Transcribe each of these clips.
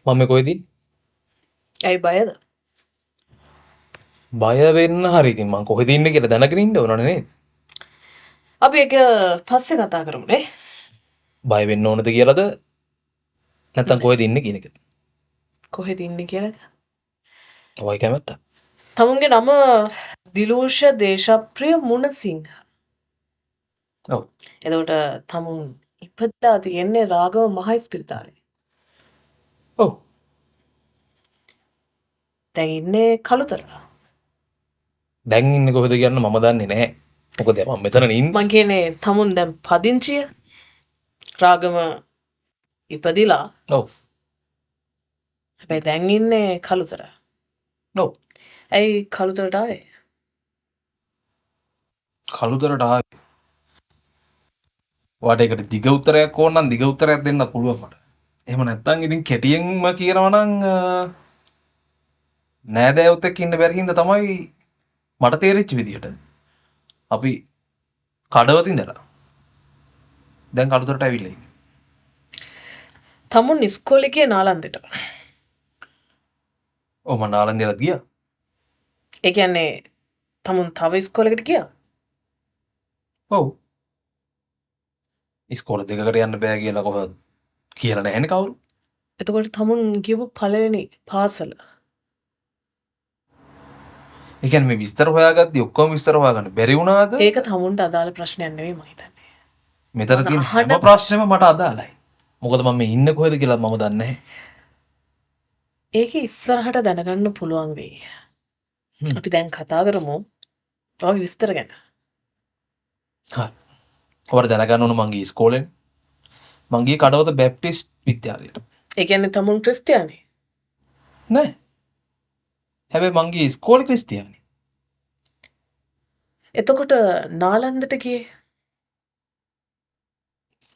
මම කොයිද? ඇයි බයද? බය වෙන්න හරි ඉතින් මං කොහෙද ඉන්නේ කියලා දැනගෙන ඉන්න ඕනනේ නේද? අපි ඒක පස්සේ කතා කරමුනේ. බය වෙන්න ඕනද කියලාද නැත්නම් කොහෙද ඉන්නේ කියන එකද? කොහෙද ඉන්නේ කියලාද? ඔය කැමැත්ත. තමුන්ගේ නම දිලූෂ දේශප්‍රිය මුණසිංහ. ඔව්. එතකොට තමුන් ඉපදලා තියෙන්නේ රාගව මහ ඉස්පිරිතාලේ. ඔව්. දැන් ඉන්නේ කළුතර. දැන් ඉන්නේ කොහෙද කියන්න මම දන්නේ නැහැ. මොකද මම මෙතන ඉන්නේ. මං කියන්නේ තමුන් දැන් පදිංචිය රාගම ඉපදිලා. ඔව්. හැබැයි දැන් ඉන්නේ කළුතර. ඔව්. ඇයි කළුතරට ආවේ? කළුතරට ආවේ. ඔයාට ඒකට දිග උත්තරයක් ඕන නම් දිග උත්තරයක් දෙන්න පුළුවන් මට. එහෙම නැත්නම් ඉතින් කෙටියෙන්ම කියනවා නම් නෑදෑයොත් එක්ක ඉන්න බැරි හින්දා තමයි මට තේරිච්ච විදිහට අපි කඩවත ඉඳලා දැන් කළුතරට ඇවිල්ලා ඉන්නේ. තමුන් ඉස්කෝලේ ගියේ නාලන්දෙට. ඔව් මම නාලන්දයට ගියා. ඒ කියන්නේ තමුන් තව ඉස්කෝලේකට ගියා? ඔව්. ඉස්කෝල දෙකකට යන්න බෑ කියලා කොහොමද කියලා නැහැනේ කවුරු. එතකොට තමුන් ගියපු පළවෙනි පාසල. ඒ කියන්නේ මේ විස්තර හොයාගත්තී ඔක්කොම විස්තර හොයාගන්න බැරි වුණාද? ඒක තමුන්ට අදාළ ප්‍රශ්නයක් නෙවෙයි මම හිතන්නේ. මෙතන තියෙන හැම ප්‍රශ්නෙම මට අදාළයි. මොකද මම මේ ඉන්නේ කොහෙද කියලා මම දන්නේ නැහැ. ඒක ඉස්සරහට දැනගන්න පුළුවන් වෙයි. අපි දැන් කතා කරමු ඔය විස්තර ගැන. හරි. ඔයාලා දැනගන්න ඕන මං ගියේ ඉස්කෝලෙන්. මං ගියේ කඩවත බැප්ටිස්ට් විද්‍යාලයට. ඒ කියන්නේ තමුන් ක්‍රිස්තියානි? නෑ. හැබැයි මං ගියේ ඉස්කෝලේ ක්‍රිස්තියානි. එතකොට නාලන්දට ගියේ?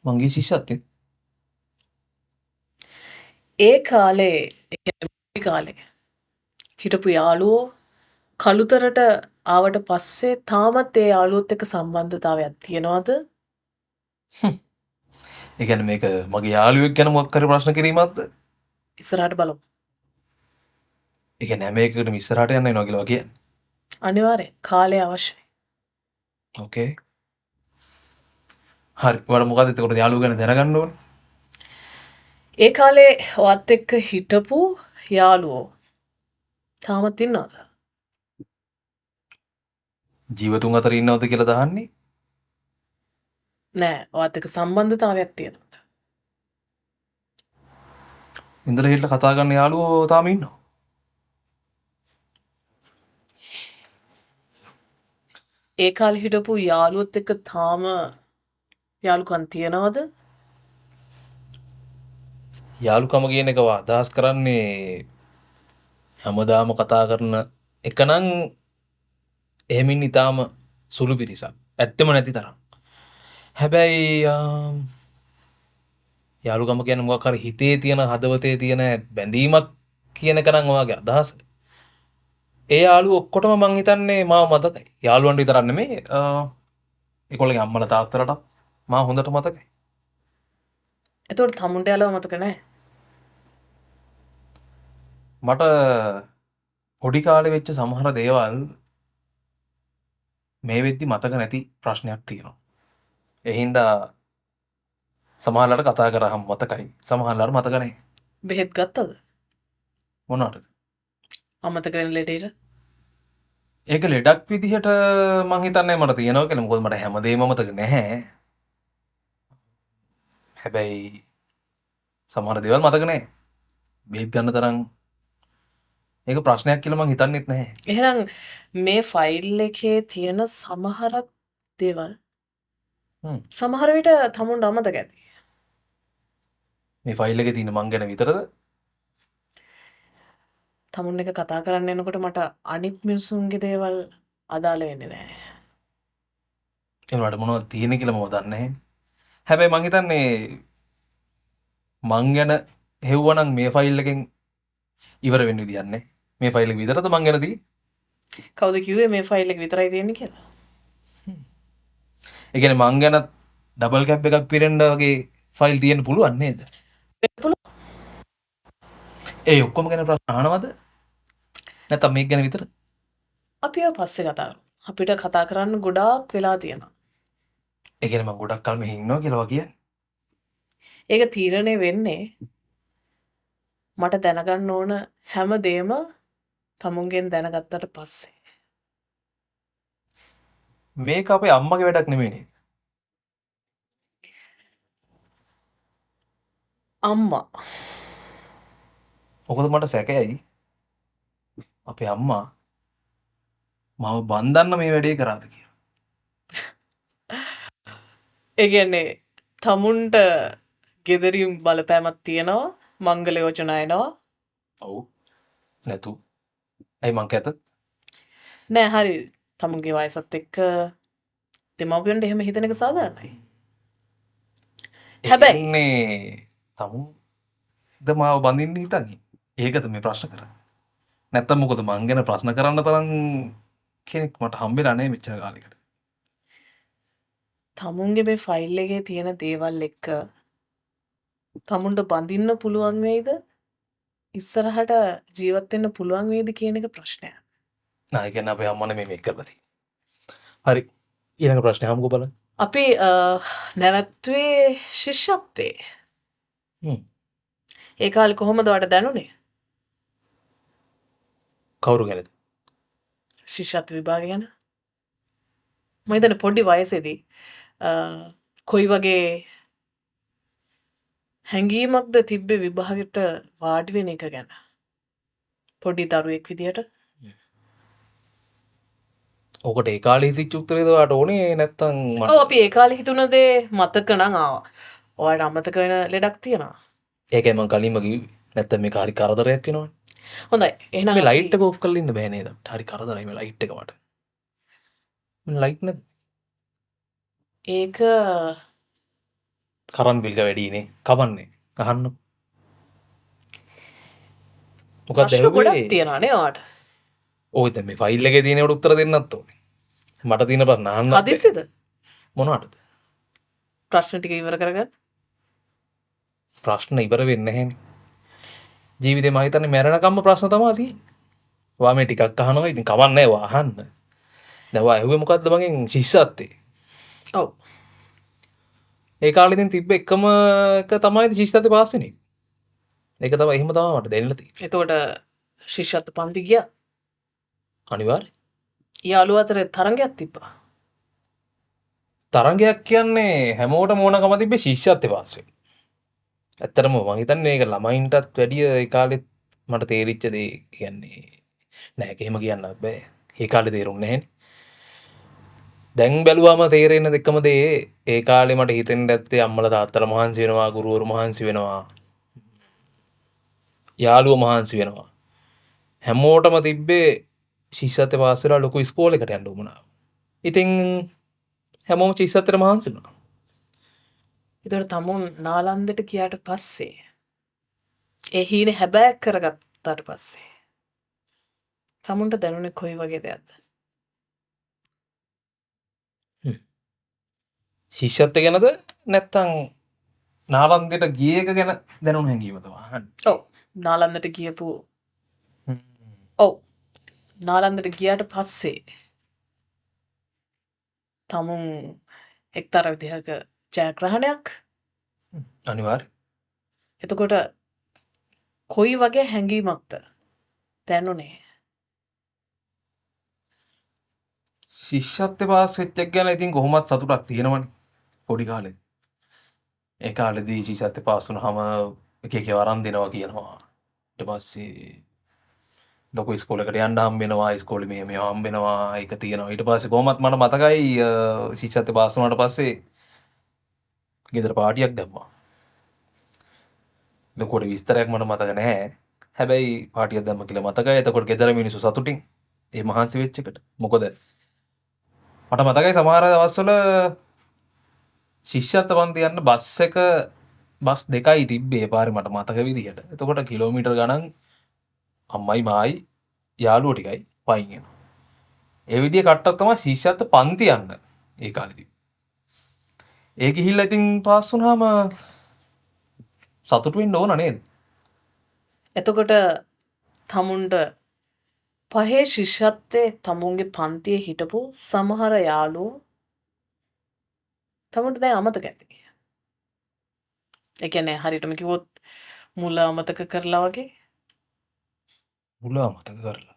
මං ගියේ ශිෂ්‍යත්වෙන්. ඒ කාලේ හිටපු යාළුවෝ කළුතරට ආවට පස්සේ තාමත් ඒ යාළුවොත් එක්ක සම්බන්ධතාවයක් තියෙනවද? ඒ කියන්නේ මේක මගේ යාළුවෙක් ගැන මොකක් හරි ප්‍රශ්න කිරීමක්ද? ඉස්සරහට බලමු. ඒ කියන්නේ හැම එකකටම ඉස්සරහට යන්න වෙනවා කියලා කියන්නේ. අනිවාර්යෙන් කාලය අවශ්‍යයි. ඕකේ. හරි. ඔයාලා මොකද එතකොට යාළුවෝ ගැන දැනගන්න ඕනේ? ඒ කාලේ ඔයත් එක්ක හිටපු යාළුවෝ තාමත් ඉන්නවද? ජීවතුන් අතර ඉන්නවද කියලා දහන්නේ? නෑ, ඔයත් එක්ක සම්බන්ධතාවයක් තියෙනවා. ඉඳලා හිටලා කතා කරන යාළුවෝ තාම ඉන්නවා. ඒ කාලේ හිටපු යාළුවොත් එක්ක තාම යාළුකම් තියනවද? යාළුකම කියන එක අදහස් කරන්නේ හැමදාම කතා කරන එක නම් එහෙමින් ඊටාම සුළු පිරිසක්. ඇත්තම නැති තරම්. හැබැයි යාළුකම කියන්නේ මොකක් හරි හිතේ තියෙන හදවතේ තියෙන බැඳීමක් කියන එක නම් ඔයාගේ අදහස. ඒ යාළුවෝ ඔක්කොටම මං හිතන්නේ මාව මතකයි. යාළුවන්ට විතරක් නෙමෙයි ඒගොල්ලන්ගේ අම්මලා තාත්තලාට මාව හොඳට මතකයි. එතකොට තමුන්ට යාළුව මතක නැහැ? මට පොඩි කාලේ වෙච්ච සමහර දේවල් මේ වෙද්දි මතක නැති ප්‍රශ්නයක් තියෙනවා. ඒ හින්දා සමහරවල්ලාට කතා කරාම මතකයි. සමහරවල්ලාට මතක නැහැ. බෙහෙත් ගත්තද? මොනවටද? අමතක වෙන ලෙඩේට? ඒක ලෙඩක් විදිහට මං හිතන්නේ මට තියෙනවා කියලා. මොකද මට හැමදේම මතක නැහැ. හැබැයි සමහර දේවල් මතක නැහැ. බෙහෙත් ගන්න තරම් ඒක ප්‍රශ්නයක් කියලා මං හිතන්නෙත් නැහැ. එහෙනම් මේ ෆයිල් එකේ තියෙන සමහරක් දේවල් සමහර විට තමුන්ට අමතක ඇති. මේ ෆයිල් එකේ තියෙන මං ගැන විතරද? තමුන් එක කතා කරන්න එනකොට මට අනිත් මිනිසුන්ගේ දේවල් අදාළ වෙන්නේ නැහැ. ඒ වුණාට මොනවද තියෙන්නේ කියලා මම දන්නේ නැහැ. හැබැයි මං හිතන්නේ මං ගැන හෙව්වනම් මේ ෆයිල් එකෙන් ඉවර වෙන්න විදියක් නැහැ. මේ ෆයිල් එක විතරද මං ගැන තියෙන්නේ? කවුද කිව්වේ මේ ෆයිල් එක විතරයි තියෙන්නේ කියලා? ඒ කියන්නේ මං ගැන ඩබල් කැප් එකක් පිරෙන්න වගේ ෆයිල් තියෙන්න පුළුවන් නේද? ඒ ඔක්කොම ගැන ප්‍රශ්න අහනවද? නැත්නම් මේක ගැන විතරද? අපි ඒවා පස්සේ කතා කරමු. අපිට කතා කරන්න ගොඩාක් වෙලා තියෙනවා. ඒ කියන්නේ මම ගොඩක් කල් මෙහි ඉන්නවා කියලා කියන්නේ. ඒක තීරණය වෙන්නේ මට දැනගන්න ඕන හැම දෙයක්ම තමුන්ගෙන් දැනගත්තට පස්සේ. මේක අපේ අම්මගේ වැඩක් නෙමෙයි නේද? අම්මා මොකද මට සැකයයි අපේ අම්මා මම බන්දන්න මේ වැඩේ කරාද කියලා. ඒ කියන්නේ තමුන්ට ගෙදරින් බලපෑමක් තියෙනවා මංගල යෝජනා එනවා. ඔව්. නැතු. ඇයි මං කැත? නෑ හරි තමුන්ගේ වයසත් එක්ක දෙමව්පියන්ට එහෙම හිතන එක සාධාරණයි. හැබැයි එන්නේ තමුන්ද මාව බඳින්න හිතන්නේ. ඒකද මේ ප්‍රශ්න කරන්නේ. නැත්තම් මොකද මං ගැන ප්‍රශ්න කරන්න තරම් කෙනෙක් මට හම්බෙලා නැහැ මෙච්චර කාලෙකට. තමුන්ගේ මේ ෆයිල් එකේ තියෙන දේවල් එක්ක තමුන්ට බඳින්න පුළුවන් වෙයිද? ඉස්සරහට ජීවත් වෙන්න පුළුවන් වෙයිද කියන එක ප්‍රශ්නයක්. නෑ ඒ කියන්නේ අපේ අම්මනේ මේ මේක කරලා තියෙන්නේ. හරි. ඊළඟ ප්‍රශ්නේ අහමුකෝ බලන්න. අපි නැවැත්තුවේ ශිෂ්‍යත්වයේ. හ්ම්. ඒ කාලේ කොහොමද ඔයාලට දැනුනේ? කවුරු ගැනද? ශිෂ්‍යත්ව විභාගය ගැන? මම හිතන්නේ පොඩි වයසේදී කොයි වගේ හැඟීමක්ද තිබ්බේ විභාගෙට වාඩි වෙන එක ගැන? පොඩි දරුවෙක් විදියට. ඔකට ඒ කාලේ හිතිච්ච උත්තරේද ඔයාට ඕනේ නැත්තම් ඔව් අපි ඒ කාලේ හිතුණ දේ මතක නම් ආවා. ඔයාලට අමතක වෙන ලෙඩක් තියෙනවා. ඒකයි මං කලින්ම කිව්වේ. නැත්තම් මේක හරි කරදරයක් වෙනවනේ. හොඳයි. එහෙනම් මේ ලයිට් එක ඕෆ් කරලා ඉන්න බෑ නේද? හරි කරදරයි මේ ලයිට් එක මට. මේ ලයිට් නැද්ද? ඒක කරන් බිල් එක වැඩිනේ. කවන්නේ. අහන්න. මොකක්ද ප්‍රශ්න ගොඩක් ඇහුවේ? තියෙනවා නේ ඔයාලට. ඔය දැන් මේ ෆයිල් එකේ තියෙන ඒවට උත්තර දෙන්නත් ඕනේ. මට තියෙන ප්‍රශ්න අහන්නත් බෑ. හදිස්සියද? මොනවටද? ප්‍රශ්න ටික ඉවර කරගන්න. ප්‍රශ්න ඉවර වෙන්නේ නැහැනේ. ජීවිතේ මම හිතන්නේ මැරෙනකම්ම ප්‍රශ්න තමයි තියෙන්නේ. ඔයා මේ ටිකක් අහනවා ඉතින් කවන්නේ නැහැ ඔයා අහන්න. දැන් ඔයා ඇහුවේ මොකද්ද මගෙන් ශිෂ්‍යත්වයේ? ඔව්. ඒ කාලේ ඉතින් තිබ්බ එකම එක තමයි ශිෂ්‍යත්වයේ පාස් වෙන එක. ඒක තමයි එහෙම තමයි මට දැනෙලා තියෙන්නේ. එතකොට ශිෂ්‍යත්ව පන්ති ගියා. අනිවාර්යයෙන්. යාළුවා අතරේ තරඟයක් තිබ්බා. තරංගයක් කියන්නේ හැමෝටම ඕනකම තිබ්බේ ශිෂ්‍යත්වයේ පාස් වෙන්න. ඇත්තටම මම හිතන්නේ ඒක ළමයින්ටත් වැඩිය ඒ කාලෙත් මට තේරිච්ච දේ කියන්නේ නෑ ඒක එහෙම කියන්නත් බෑ. ඒ කාලේ තේරුන්නේ නැහැනේ. දැන් බැලුවම තේරෙන දෙකම දේ ඒ කාලේ මට හිතෙන්න ඇත්තේ අම්මලා තාත්තලා මහන්සි වෙනවා, ගුරුවරු මහන්සි වෙනවා, යාළුවෝ මහන්සි වෙනවා. හැමෝටම තිබ්බේ ශිෂ්‍යත්වයේ පාස් වෙලා ලොකු ඉස්කෝලේකට යන්න උවමනාව. ඉතින් හැමෝම ශිෂ්‍යත්වයට මහන්සි වුණා. එතකොට තමුන් නාලන්දට ගියාට පස්සේ ඒ හීනේ හැබෑක් කරගත්තාට පස්සේ තමුන්ට දැනුනේ කොයි වගේ දෙයක්ද? ශිෂ්‍යත්වය ගැනද නැත්තම් නාලන්දයට ගිය එක ගැන දැනුණු හැඟීම තමයි අහන්නේ. ඔව්. නාලන්දට ගියපු ඔව්. නාලන්දට ගියාට පස්සේ තමුන් එක්තරා විදිහක ජයග්‍රහණයක්. අනිවාර්යයෙන්. එතකොට කොයි වගේ හැඟීමක්ද දැනුනේ? ශිෂ්‍යත්වයේ පාස් වෙච්ච එක ගැන ඉතින් කොහොමත් සතුටක් තියෙනවනේ පොඩි කාලේ. ඒ කාලේදී ශිෂ්‍යත්වයේ පාස් වුණාම එක එක වරන් දෙනවා කියනවා. ඊට පස්සේ ලොකු ඉස්කෝලේකට යන්න හම්බ වෙනවා, ඉස්කෝලේ මෙහෙම හම්බ වෙනවා, ඒක තියෙනවා. ඊට පස්සේ කොහොමත් මට මතකයි ශිෂ්‍යත්වයේ පාස් වුණාට පස්සේ ගෙදර පාටියක් දැම්මා. ලොකුවට විස්තරයක් මට මතක නැහැ. හැබැයි පාටියක් දැම්ම කියලා මතකයි. එතකොට ගෙදර මිනිස්සු සතුටින් ඒ මහන්සි වෙච්ච එකට. මොකද මට මතකයි සමහර දවස්වල ශිෂ්‍යත්ව පන්ති යන්න බස් දෙකයි තිබ්බේ පාරේ මට මතක විදිහට. එතකොට කිලෝමීටර් ගණන් අම්මයි මායි යාළුවෝ ටිකයි පයින් යනවා. ඒ විදිය කට්ටක් තමයි ශිෂ්‍යත්ව පන්ති යන්න ඒ කාලේදී. ඒ ගිහිල්ලා ඉතින් පාස් වුණාම සතුටු වෙන්න ඕන නේද? එතකොට තමුන්ට පහේ ශිෂ්‍යත්වයේ තමුන්ගේ පන්තියේ හිටපු සමහර යාළුවෝ තමුන්ට දැන් අමතක ඇති. ඒ කියන්නේ හරියටම කිව්වොත් මුල අමතක කරලා වගේ. මුල අමතක කරලා.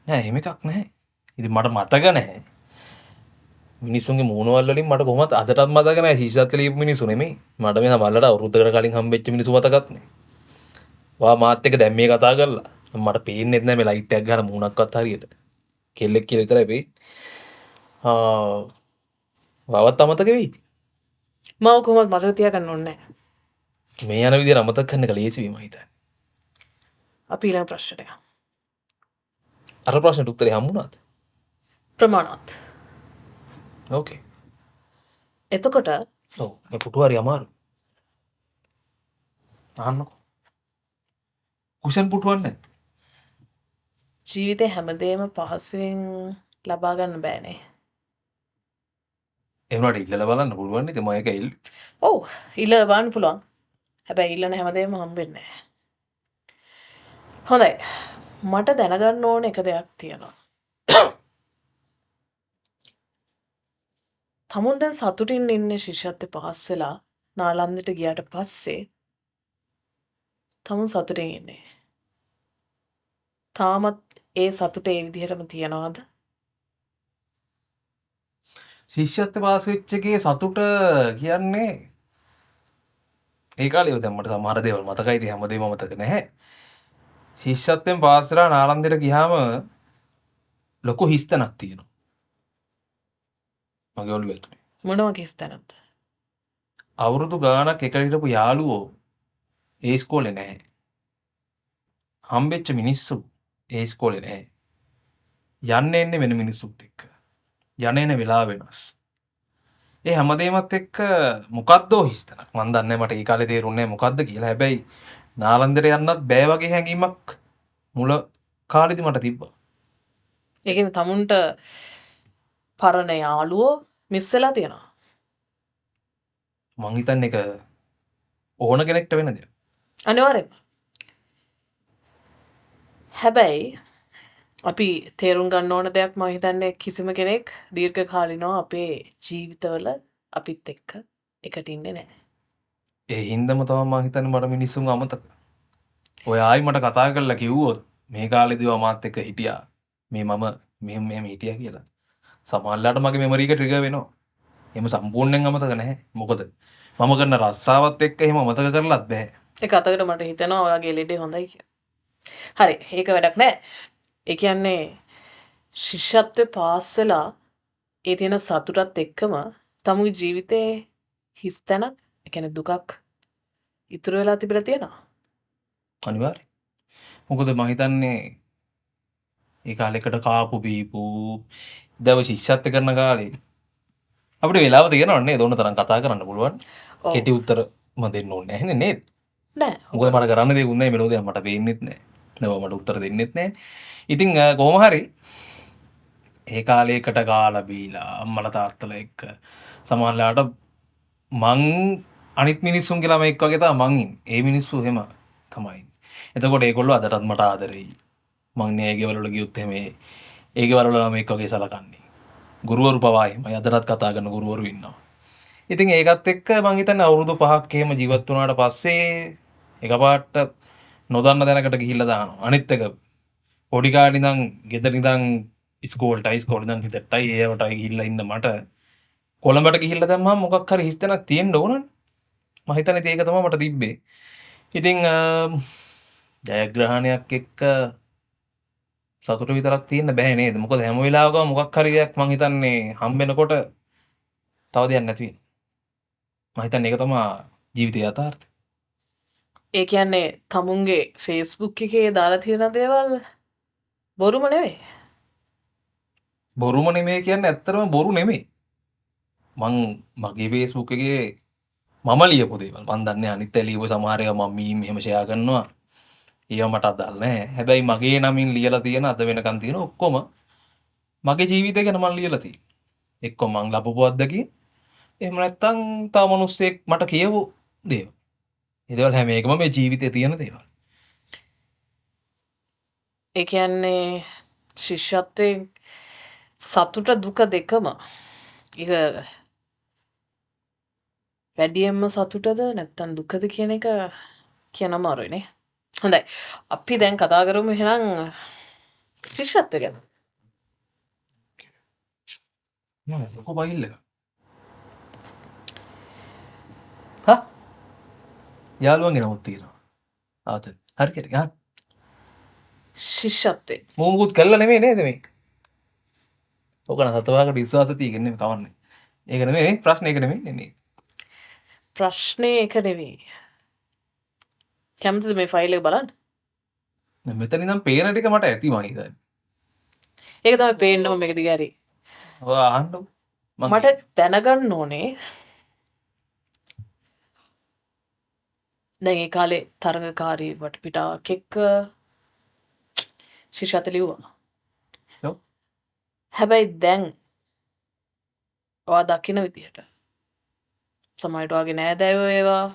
නෑ එහෙම එකක් නැහැ. ඉතින් මට මතක නැහැ. මිනිස්සුන්ගේ මූණවල් වලින් මට කොහොමද අදටත් මතක නැහැ ශිෂ්‍යත්ව ලියපු මිනිස්සු නෙමෙයි. මට මේ සමහරවිට අවුරුද්දකට කලින් හම්බෙච්ච මිනිස්සු මතකත් නැහැ. වා මාත් එක්ක දැන් මේ කතා කරලා මට පේන්නෙත් නැහැ මේ ලයිට් එකක් ගහලා මූණක්වත් හරියට. කෙල්ලෙක් කියලා විතරයි පේන්නේ. වවත් අමතක වෙයි. මම කොහොමද මතක තියාගන්න ඕනේ නැහැ. මේ යන විදිහට අමතක කරන එක ලේසි වෙයි මම හිතන්නේ. අපි ඊළඟ ප්‍රශ්නයට යමු. අර ප්‍රශ්නෙට උත්තරේ හම්බුණාද? ප්‍රමාණවත්. ඕකේ. එතකොට ඔව් මේ පුටු හරි අමාරු. අහන්නකෝ. කුෂන් පුටුවක් නැද්ද? ජීවිතේ හැමදේම පහසුවෙන් ලබා ගන්න බෑනේ. ඒ වුණාට ඉල්ලලා බලන්න පුළුවන් ඉතින් මම ඒක ඉල්ල. ඔව් ඉල්ලලා බලන්න පුළුවන්. හැබැයි ඉල්ලන හැමදේම හම්බෙන්නේ නැහැ. හොඳයි. මට දැනගන්න ඕන එක දෙයක් තියෙනවා. තමුන් දැන් සතුටින් ඉන්නේ ශිෂ්‍යත්වය පාස් වෙලා නාලන්දයට ගියාට පස්සේ තමුන් සතුටින් ඉන්නේ. තාමත් ඒ සතුට ඒ විදිහටම තියනවාද? ශිෂ්‍යත්ව පාස් වෙච්ච එකේ සතුට කියන්නේ ඒ කාලේ දැන් මට සමහර දේවල් මතකයි ඉතින් හැමදේම මතක නැහැ. ශිෂ්‍යත්වෙන් පාස් වෙලා නාලන්දයට ගියාම ලොකු හිස්තැනක් තියෙනවා. මගේ ඔළුව ඇතුලේ. මොනවා කිස්තනද? අවුරුදු ගාණක් එකට හිටපු යාළුවෝ ඒ ඉස්කෝලේ නැහැ. හම්බෙච්ච මිනිස්සු ඒ ඉස්කෝලේ නැහැ. යන්නේ එන්නේ වෙන මිනිස්සුත් එක්ක. යන එන වෙලාව වෙනස්. ඒ හැමදේමත් එක්ක මොකද්දෝ හිස්තැනක්. මන් දන්නේ නැහැ මට ඒ කාලේ තේරුන්නේ නැහැ මොකද්ද කියලා. හැබැයි නාලන්දයට යන්නත් බෑ වගේ හැඟීමක් මුල කාලෙදි මට තිබ්බා. ඒ කියන්නේ තමුන්ට පරණ යාළුවෝ මිස් වෙලා තියෙනවා. මං හිතන්නේ ඒක ඕන කෙනෙක්ට වෙන දෙයක්. අනිවාර්යෙන්ම. හැබැයි අපි තේරුම් ගන්න ඕන දෙයක් මම හිතන්නේ කිසිම කෙනෙක් දීර්ඝ කාලිනව අපේ ජීවිතවල අපිත් එක්ක එකට ඉන්නේ නැහැ. ඒ හින්දම තමයි මං හිතන්නේ මට මිනිස්සුන් අමතක. ඔය ආයි මට කතා කරලා කිව්වොත් මේ කාලේදී මාත් එක්ක හිටියා. මේ මම මෙහෙම හිටියා කියලා. සමහරවිට මගේ මෙමරි එක ට්‍රිගර් වෙනවා. එහෙම සම්පූර්ණයෙන් අමතක නැහැ. මොකද මම කරන රස්සාවත් එක්ක එහෙම අමතක කරලත් බෑ. ඒක අතකට මට හිතෙනවා ඔයාගේ ලෙඩේ හොඳයි කියලා. හරි, ඒක වැඩක් නැහැ. ඒ කියන්නේ ශිෂ්‍යත්වය පාස් වෙලා ඒ තියෙන සතුටත් එක්කම තමුගේ ජීවිතේ හිස් තැනක්, ඒ කියන්නේ දුකක් ඉතුරු වෙලා තිබිලා තියෙනවා. අනිවාර්යයෙන්. මොකද මං හිතන්නේ ඒ කාලෙකට කාපු බීපු දව ශිෂ්‍යත්ව කරන කාලේ අපිට වෙලාව තියෙනවනේ නේද? ඕන තරම් කතා කරන්න පුළුවන්. ඔව්. කෙටි උත්තර මම දෙන්න ඕනේ නැහැ නේද? නෑ. මොකද මට කරන්න දෙයක් උන්නේ නැහැ මෙලෝ දෙයක් මට පේන්නෙත් නැහැ. නේද මට උත්තර දෙන්නෙත් නැහැ. ඉතින් කොහොම හරි ඒ කාලේකට කාලා බීලා අම්මලා තාත්තලා එක්ක සමහරලාට මං අනිත් මිනිස්සුන්ගේ ළමෙක් වගේ තමයි මං ඉන්නේ. ඒ මිනිස්සු එහෙම තමයි. එතකොට ඒගොල්ලෝ අදටත් මට ආදරෙයි. මං නේ ඒ ගෙවල් වල ගියොත් එහෙම ඒ ගෙවල් වල ළමෙක් වගේ සලකන්නේ. ගුරුවරු පවා එහෙමයි. අදටත් කතා කරන ගුරුවරු ඉන්නවා. ඉතින් ඒකත් එක්ක මං හිතන්නේ අවුරුදු 5ක් එහෙම ජීවත් වුණාට පස්සේ එකපාරට නොදන්න දැනකට ගිහිල්ලා දානවා. අනිත් එක පොඩි කාලේ ඉඳන් ගෙදර ඉඳන් ඉස්කෝලේටයි ඉඳන් හිටටයි ඒවටයි ගිහිල්ලා ඉන්න මට කොළඹට ගිහිල්ලා දැම්මම මොකක් හරි හිස්තැනක් තියෙන්න ඕනනේ. මම හිතන්නේ ඒක තමයි මට තිබ්බේ. ඉතින් ජයග්‍රහණයක් එක්ක සතුට විතරක් තියෙන්න බෑ නේද? මොකද හැම වෙලාවකම මොකක් හරි දෙයක් මං හිතන්නේ හම්බෙනකොට තව දෙයක් නැති වෙනවා. මම හිතන්නේ ඒක තමයි ජීවිතයේ යථාර්ථය. ඒ කියන්නේ තමුන්ගේ Facebook එකේ දාලා තියෙන දේවල් බොරුම නෙවෙයි. බොරුම නෙමෙයි කියන්නේ ඇත්තටම බොරු නෙමෙයි. මං මගේ Facebook එකේ මම ලියපු දේවල් මං දන්නේ අනිත් අය ලියපු සමහර ඒවා මම මීම් එහෙම ෂෙයා කරනවා. ඒවා මට අදාළ නැහැ. හැබැයි මගේ නමින් ලියලා තියෙන අද වෙනකන් තියෙන ඔක්කොම මගේ ජීවිතය ගැන මං ලියලා තියෙන්නේ. එක්ක මං ලබපු අත්දැකීම් එහෙම නැත්නම් තව මිනිස්සෙක් මට කියපු දේවල්. ඒ දේවල් හැම එකම මේ ජීවිතේ තියෙන දේවල්. ඒ කියන්නේ ශිෂ්‍යත්වයෙන් සතුට දුක දෙකම ඒක වැඩියෙන්ම සතුටද නැත්නම් දුකද කියන එක කියන්න අමාරුයිනේ. හොඳයි. අපි දැන් කතා කරමු එහෙනම් ශිෂ්‍යත්වය ගැන. නෑ ලොකෝ බයිල් එක. හා යාළුවන්ගේ නමුත් තියෙනවා. ආතල්. හරියට ගහන්න. ශිෂ්‍යත්වය. මොමුකුත් කළා නෙමෙයි නේද මේ? ඔකන සතවාකට විශ්වාස තියෙන්නේ නෙමෙයි කවන්නේ. ඒක නෙමෙයි ප්‍රශ්නේ ඒක නෙමෙයි නේ. ප්‍රශ්නේ ඒක නෙවෙයි. කැමතිද මේ ෆයිල් එක බලන්න? දැන් මෙතන ඉඳන් පේන ටික මට ඇති මං හිතන්නේ. ඒක තමයි පේන්නම මේක දිගහැරි. ඔය අහන්නකො. මට දැනගන්න ඕනේ දැන් ඒ කාලේ තරඟකාරී වටපිටාවක් එක්ක ශිෂ්‍යත්වය ලිව්වා. ඔව්. හැබැයි දැන් ඔයා දකින විදිහට සමහරට ඔයාගේ නෑදෑයෝ වේවා,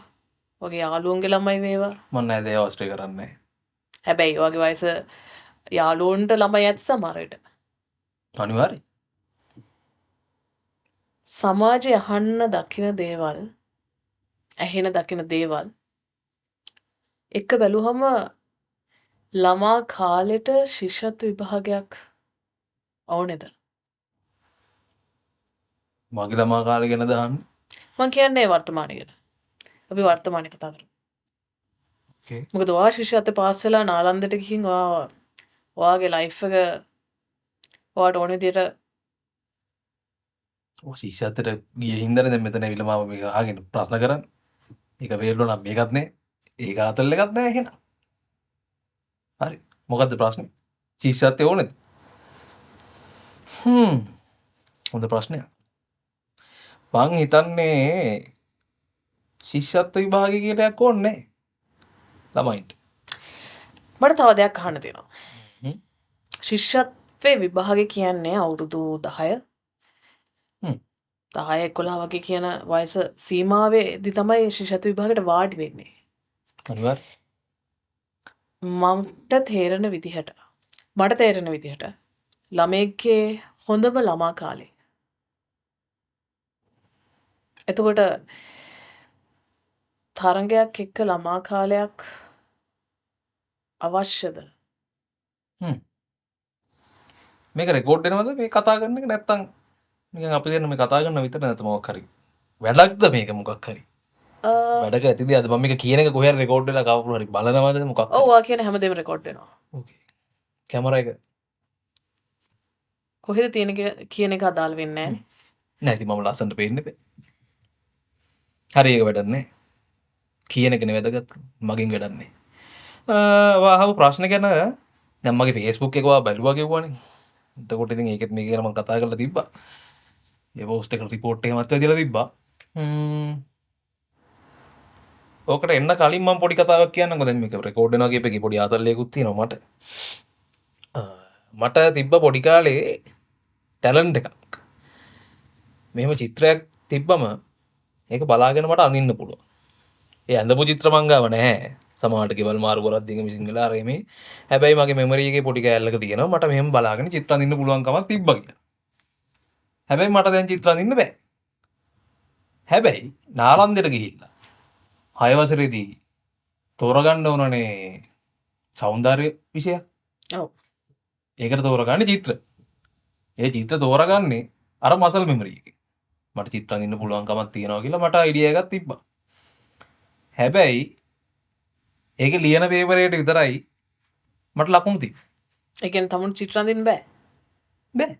ඔයාගේ යාළුවන්ගේ ළමයි වේවා. මම නෑ දේ අවස්ට්‍රේ කරන්නේ. හැබැයි ඔයාගේ වයස යාළුවන්ට ළමයි ඇති සමහර විට. අනිවාර්යයෙන්. සමාජයේ අහන්න දකින දේවල්, ඇහෙන දකින දේවල් එක බැලුවම ළමා කාලෙට ශිෂ්‍යත්ව විභාගයක් ඕනේද? මගේ ළමා කාලේ ගැන දාන්නේ. මම කියන්නේ වර්තමානය ගැන. අපි වර්තමානය කතා කරමු. ඕකේ. මොකද ඔයා ශිෂ්‍යත්වයට පාස් වෙලා නාලන්දයට ගිහින් ඔයාගේ ලයිෆ් එක ඔයාට ඕන විදියට ඔය ශිෂ්‍යත්වයට ගිය හින්දානේ දැන් මෙතන ඇවිල්ලා මාව මේක අහගෙන ප්‍රශ්න කරන්නේ. මේක වේරුණා නම් මේකත් නෑ. ඒක අතල් එකත් නෑ එහෙනම්. හරි. මොකද්ද ප්‍රශ්නේ? ශිෂ්‍යත්වය ඕනේද? හොඳ ප්‍රශ්නයක්. මං හිතන්නේ ශිෂ්‍යත්ව විභාගය කියලා එකක් ඕනේ නෑ ළමයින්ට. මට තව දෙයක් අහන්න තියෙනවා. හ්ම්. ශිෂ්‍යත්වයේ විභාගය කියන්නේ අවුරුදු 10 හ්ම්. 10 11 වගේ කියන වයස සීමාවේදී තමයි ශිෂ්‍යත්ව විභාගයට වාඩි වෙන්නේ. අනිවාර්යයෙන්. මට තේරෙන විදිහට ළමයෙක්ගේ හොඳම ළමා කාලේ. එතකොට තරඟයක් එක්ක ළමා කාලයක් අවශ්‍යද? මේක රෙකෝඩ් වෙනවද මේ කතා කරන එක නැත්තම් නිකන් අපි දෙන්න මේ කතා කරන විතර නැත්නම් මොකක් හරි වැඩක්ද මේක මොකක් හරි වැඩක ඇතිද අද මම මේක කියන එක කොහේ හරි රෙකෝඩ් වෙලා කවුරු හරි බලනවද මොකක් හරි ඔව් ඔයා කියන හැමදේම රෙකෝඩ් වෙනවා. ඕකේ කැමරා එක කොහෙද තියෙන කියන එක අදාළ වෙන්නේ නැහැ. නෑ ඉතින් මම ලස්සනට පේන්නේ බෑ හරි ඒක වැඩක් නෑ කියන එකනේ වැදගත් මගෙන් වැඩක් නෑ වාහව ප්‍රශ්න ගැන දැන් මගේ Facebook එක වා බැලුවා කිව්වනේ එතකොට ඉතින් ඒකෙත් මේක ගැන මම කතා කරලා තිබ්බා ඒ පෝස්ට් එක රිපෝට් එකමත් වැදලා තිබ්බා ඕකට එන්න කලින් මම පොඩි කතාවක් කියන්නම්කෝ දැන් මේක රෙකෝඩ් වෙනවා කියපේකේ පොඩි ආතල්ලයකුත් තියෙනවා මට තිබ්බ පොඩි කාලේ ටැලන්ට් එකක් මෙහෙම චිත්‍රයක් තිබ්බම ඒක බලාගෙන මට අඳින්න පුළුවන් ඒ අඳපු චිත්‍ර මං ගාව නැහැ සමහරට ගෙවල් මාරු කරලා දිග මිසින් වෙලා අර මේ හැබැයි මගේ මෙමරි එකේ පොඩි කෑල්ලක තියෙනවා මට මෙහෙම බලාගෙන චිත්‍ර අඳින්න පුළුවන් කමක් තිබ්බා කියලා හැබැයි මට දැන් චිත්‍ර අඳින්න බෑ හැබැයි නාලන්දෙට ගිහිල්ලා 6 වසරේදී තෝරගන්න ඕනනේ సౌందර්ය විෂයක්. ඔව්. ඒකට තෝරගන්නේ චිත්‍ර. ඒ චිත්‍ර තෝරගන්නේ අර මසල් මෙමරි එකේ. මට චිත්‍ර අඳින්න පුළුවන් කමක් තියෙනවා කියලා මට අයිඩියා එකක් තිබ්බා. හැබැයි ඒක ලියන පේපර් එකට විතරයි මට ලකුණු තිබ්බේ. ඒ කියන්නේ තමුන් චිත්‍ර අඳින්න බෑ. බෑ.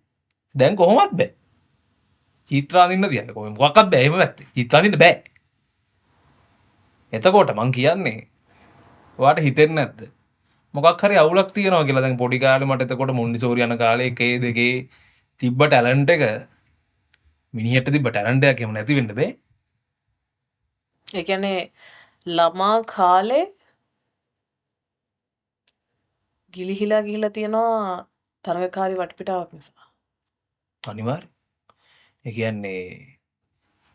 දැන් කොහොමවත් බෑ. චිත්‍ර අඳින්න තියන්නේ කොහොම මොකක්වත් බෑ එහෙම නැත්තේ. චිත්‍ර අඳින්න බෑ. එතකොට මං කියන්නේ ඔයාට හිතෙන්නේ නැද්ද මොකක් හරි අවුලක් තියෙනවා කියලා දැන් පොඩි කාලේ මට එතකොට මොන්ඩිසෝරි යන කාලේ එකේ දෙකේ තිබ්බ ටැලන්ට් එක මිනිහෙට තිබ්බ ටැලන්ට් එකක් එහෙම නැති වෙන්න බෑ ඒ කියන්නේ ළමා කාලේ ගිලිහිලා තියෙනවා තරඟකාරී වටපිටාවක් නිසා. අනිවාර්යයෙන් ඒ කියන්නේ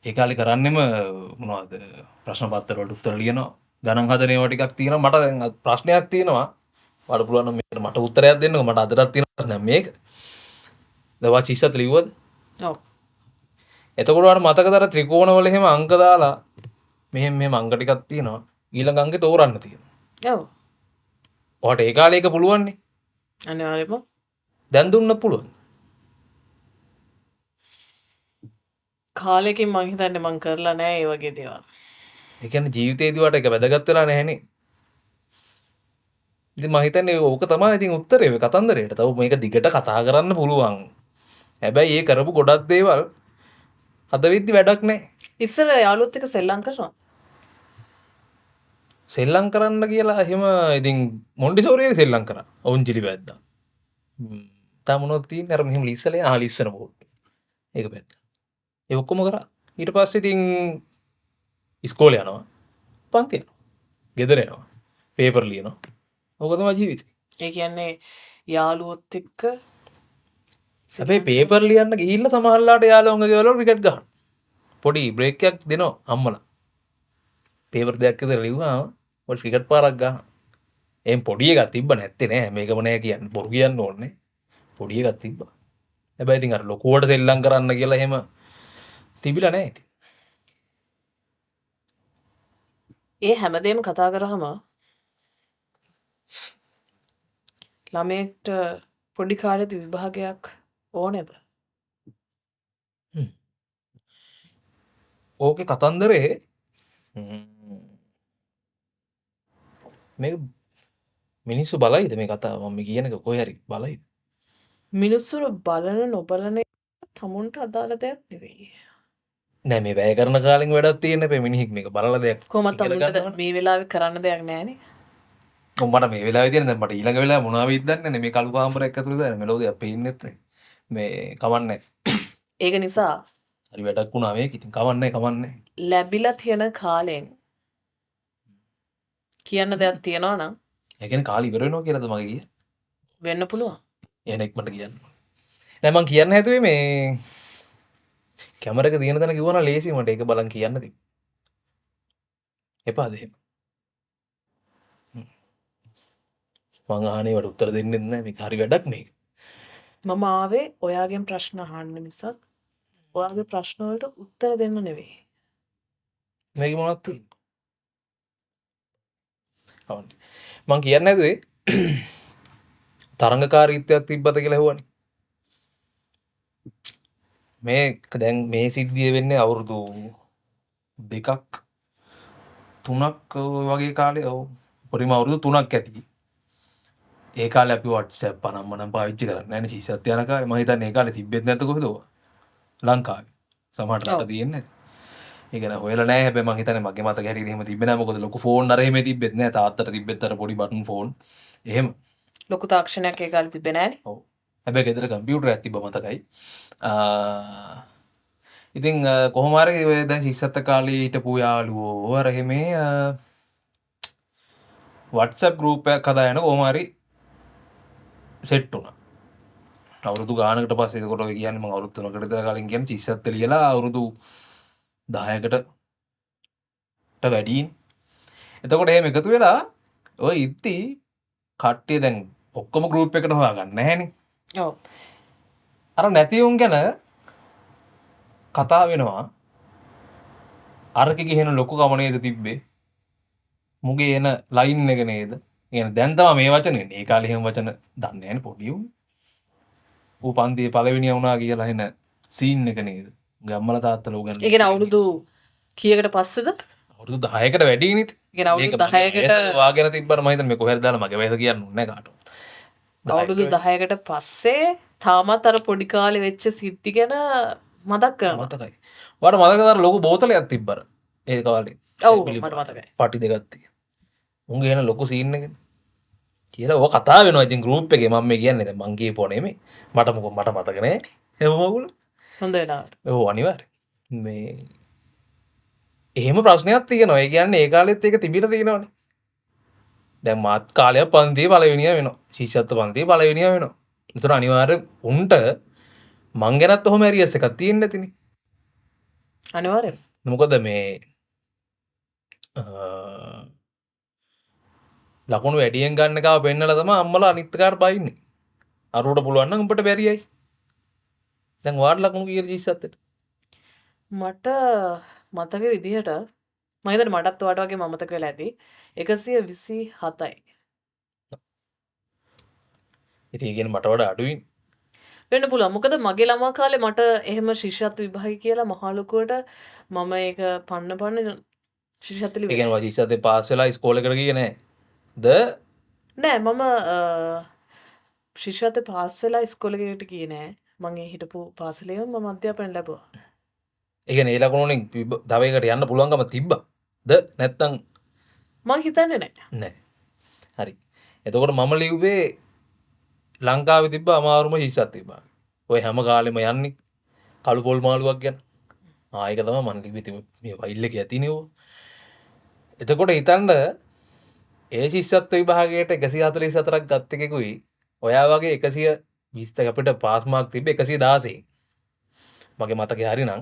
ඒ කාලේ කරන්නෙම මොනවද ප්‍රශ්න පත්‍ර වලට උත්තර ලියනවා ගණන් හදන ඒවා ටිකක් තියෙනවා. මට දැන් ප්‍රශ්නයක් තියෙනවා. වඩ පුළුවන් නම් මේකට මට උත්තරයක් දෙන්නකෝ. මට අදටත් තියෙන ප්‍රශ්නයක් මේක. දවා චිස්සත් ලිව්වද? ඔව්. එතකොට වල මතකද අර ත්‍රිකෝණවල එහෙම අංක දාලා මෙහෙම අංක ටිකක් තියෙනවා. ඊළඟ අංකේ තෝරන්න තියෙනවා. ඔව්. ඔයාට ඒ කාලේ එක පුළුවන් නේ. අනිවාර්යයෙන්ම. දැන් දුන්නත් පුළුවන්. කාලෙකින් මං හිතන්නේ මං කරලා නෑ ඒ වගේ දේවල්. ඒ කියන්නේ ජීවිතේදී වට එක වැදගත් වෙලා නැහැනේ. ඉතින් මම හිතන්නේ ඕක තමයි ඉතින් උත්තරේ මේ කතන්දරේට. තව මේක දිගට කතා කරන්න පුළුවන්. හැබැයි ඒ කරපු ගොඩක් දේවල් අද වෙද්දි වැඩක් නැහැ. ඉස්සර යාළුවොත් එක්ක සෙල්ලම් කරනවා. සෙල්ලම් කරන්න කියලා එහෙම ඉතින් මොන්ටිසෝරියේ සෙල්ලම් කරා. ඔවුන්ජිලි වැද්දා. තා මොනවද තියෙන්නේ අර මෙහෙම ලිස්සලා යන ලිස්සන බෝඩ්. ඒක වැද්දා. ඒ ඔක්කොම කරා. ඊට පස්සේ ඉතින් ඉස්කෝලේ යනවා. පන්ති යනවා. ගෙදර එනවා. පේපර් ලියනවා. ඕක තමයි ජීවිතේ. ඒ කියන්නේ යාළුවොත් එක්ක හැබැයි පේපර් ලියන්න ගිහිල්ලා සමහරලාට යාළුවන්ගේ ගෙවල් වල ක්‍රිකට් ගහනවා. පොඩි බ්‍රේක් එකක් දෙනවා අම්මලා. පේපර් දෙකක් විතර ලිව්වම පොඩි ක්‍රිකට් පාරක් ගහනවා. එහෙන් පොඩි එකක් තිබ්බ නැත්තේ නෑ. මේකම නෑ කියන්නේ. බොරු කියන්න ඕනේ. පොඩි එකක් තිබ්බා. හැබැයි ඉතින් අර ලොකුවට සෙල්ලම් කරන්න කියලා එහෙම තිබිලා නෑ ඉතින්. ඒ හැමදේම කතා කරාම ළමයෙක්ට පොඩි කාලේදී විභාගයක් ඕනේද? ඕකේ කතන්දරේ මේක මිනිස්සු බලයිද මේ කතාව මම කියන එක කොහේ හරි බලයිද? මිනිස්සු බලන නොබලන තමුන්ට අදාළ දෙයක් නෙවෙයි. නෑ මේ වැය කරන කාලෙන් වැඩක් තියෙන හැබැයි මිනිහෙක් මේක බලලා දෙයක් කොහොමද ඉගෙන තමුන්ට ගන්නවනේ. මේ වෙලාවේ කරන්න දෙයක් නැහැනේ. මට මේ වෙලාවේ තියෙන දැන් මට ඊළඟ වෙලාව මොනවා වෙයිද දන්නේ නැහැ මේ කළු කාමරයක් ඇතුළේ දාන මෙලෝදියක් පේන්නෙත් නැහැ. මේ කවන්නේ ඒක නිසා හරි වැඩක් වුණා මේක ඉතින් කවන්නේ ලැබිලා තියෙන කාලෙන් කියන්න දෙයක් තියෙනවා නම් ඒ කියන්නේ කාලේ ඉවර වෙනවා කියලාද මගේ කිය වෙන්න පුළුවන්. එහෙනම් ඉක්මනට කියන්න නෑ මං කියන්න හැදුවේ මේ කැමරක තියෙන තැන කිව්වනම් ලේසි මට ඒක බලන් කියන්න තිබ්බ එපාද එහෙම මං අහන්නේ වට උත්තර දෙන්නෙත් නෑ මේක හරි වැඩක් මේක මම ආවේ ඔයාගෙන් ප්‍රශ්න අහන්න මිසක් ඔයාගේ ප්‍රශ්න වලට උත්තර දෙන්න නෙවෙයි. මේක මොනවද තියෙන්නේ මං කියන්න හැදුවේ තරංගකාරීත්වයක් තිබ්බද කියලා ඇහුවනේ මේ දැන් මේ සිද්ධිය වෙන්නේ අවුරුදු 2ක් 3ක් වගේ කාලේ ඔව් පරිම අවුරුදු 3ක් ඇති ඒ කාලේ අපි WhatsApp අනම්මනම් පාවිච්චි කරන්නේ නැහැ නේ සීසත් යන කාලේ මම හිතන්නේ ඒ කාලේ තිබ්බෙත් නැද්ද කොහෙද ලංකාවේ සමහරට රට තියෙන්නේ ඒක නෑ හොයලා නැහැ හැබැයි මම හිතන්නේ මගේ මතක හැටියට එහෙම තිබ්බේ නැහැ මොකද ලොකු ෆෝන් අර එහෙම තිබ්බෙත් නැහැ තාත්තට තිබ්බෙත් අර පොඩි බටන් ෆෝන් එහෙම ලොකු තාක්ෂණයක් ඒ කාලේ තිබ්බේ නැහනේ. ඔව් හැබැයි ගෙදර කම්පියුටරයක් තිබ්බ මතකයි ඉතින් කොහොම හරි ඔය දැන් ශිෂ්‍යත්ව කාලේ හිටපු යාළුවෝ අර එහෙම WhatsApp group එකක් හදාගෙන කොහොම හරි සෙට් වුණා. අවුරුදු ගානකට පස්සේ ඒකට ඔය කියන්නේ මම අවුරුදු 3කට විතර කලින් කියන්නේ ශිෂ්‍යත්ව ලියලා අවුරුදු 10කට වැඩියින්. එතකොට එහෙම එකතු වෙලා ඔය ඉත්ති කට්ටිය දැන් ඔක්කොම group එකට හොයාගන්න නැහැනේ. ඔව්. අර නැති උන් ගැන කතා වෙනවා අරක ගිහෙන ලොකු කම නේද තිබ්බේ මුගේ එන ලයින් එක නේද කියන දැන් තමයි මේ වචනේ ඒ කාලේ එහෙම වචන දන්නේ නැහැ නේ පොඩි උන් ඌ පන්තියේ පළවෙනියා වුණා කියලා එන සීන් එක නේද උගේ අම්මලා තාත්තලා උගන් ඒ කියන්නේ අවුරුදු කීයකට පස්සේද? අවුරුදු 10කට වැඩි නේ ඒ කියන්නේ අවුරුදු 10කට වාගෙන තිබ්බර මම හිතන්නේ මේ කොහෙද දාලා මගේ වයස කියන්න ඕනේ නැහැ කාටවත් අවුරුදු 10කට පස්සේ තාමත් අර පොඩි කාලේ වෙච්ච සිද්ධි ගැන මතක් කරනවා. මතකයි ඔයාලට මතකද අර ලොකු බෝතලයක් තිබ්බර ඒ කාලේ ඔව් මට මතකයි. පටි දෙකක් තියෙන උන්ගේ එන ලොකු සීන් එක කියලා ඔය කතා වෙනවා ඉතින් group එකේ මම මේ කියන්නේ දැන් මං කියපුවා නෙමෙයි මට මතක නෑ එහෙම මොකුල හොඳ වෙලාවට. ඔව් අනිවාර්යෙන් මේ එහෙම ප්‍රශ්නයක් තියෙනවා ඒ කියන්නේ ඒ කාලෙත් ඒක තිබිලා තියෙනවනේ දැන් මාත් කාලයක් පන්තියේ පළවෙනියා වෙනවා ශිෂ්‍යත්ව පන්තියේ පළවෙනියා වෙනවා ඒතර අනිවාර්යෙන් උන්ට මං ගැනත් ඔහොම ඇරියස් එකක් තියෙන්න ඇතිනේ අනිවාර්යෙන්. මොකද මේ ලකුණු වැඩියෙන් ගන්න එකව පෙන්නලා තමයි අම්මලා අනිත් කාට බයින්නේ. අරුවට පුළුවන් නම් උඹට බැරියයි. දැන් වාට ලකුණු කීයද 27ට? මට මතක විදිහට මම හිතන්නේ මටත් ඔයාට වගේ මතක වෙලා ඇති 127යි. ඉතින් ඒ කියන්නේ මට වඩා අඩුයි. වෙන්න පුළුවන්. මොකද මගේ ළමා කාලේ මට එහෙම ශිෂ්‍යත්ව විභාගය කියලා මහා ලොකුවට මම ඒක පන්න ශිෂ්‍යත්ව ඒ ලිව්වේ කියන්නේ නෑ. 27 පාස් වෙලා ඉස්කෝලේ එකට ගියේ නැහැ. ද නෑ මම ශිෂ්‍යත්ව පාස් වෙලා ඉස්කෝලේකට ගියේ නෑ. මම ඒ හිටපු පාසලේම මම අධ්‍යාපනය ලැබුවා. ඒ කියන්නේ ඒ ලකුණු වලින් තව එකට යන්න පුළුවන්කම තිබ්බා. ද නැත්තම් මං හිතන්නේ නෑ. නැහැ. හරි. එතකොට මම ලිව්වේ ලංකාවේ තිබ්බ අමාරුම ශිෂ්‍යත්ව විභාගය. ඔය හැම කාලෙම යන්නේ කළු පොල් මාළුවක් ගැන. ඒක තමයි මම ලිව්වේ. ඉතින් මේ ෆයිල් එකේ ඇතිනේ ඕක. එතකොට හිතන්න ඒ ශිෂ්‍යත්ව විභාගයට 144ක් ගත්ත එකකුයි ඔයා වගේ 120 අපිට පාස් මාර්ක් තිබ්බ 116. මගේ මතකේ හරිනම්.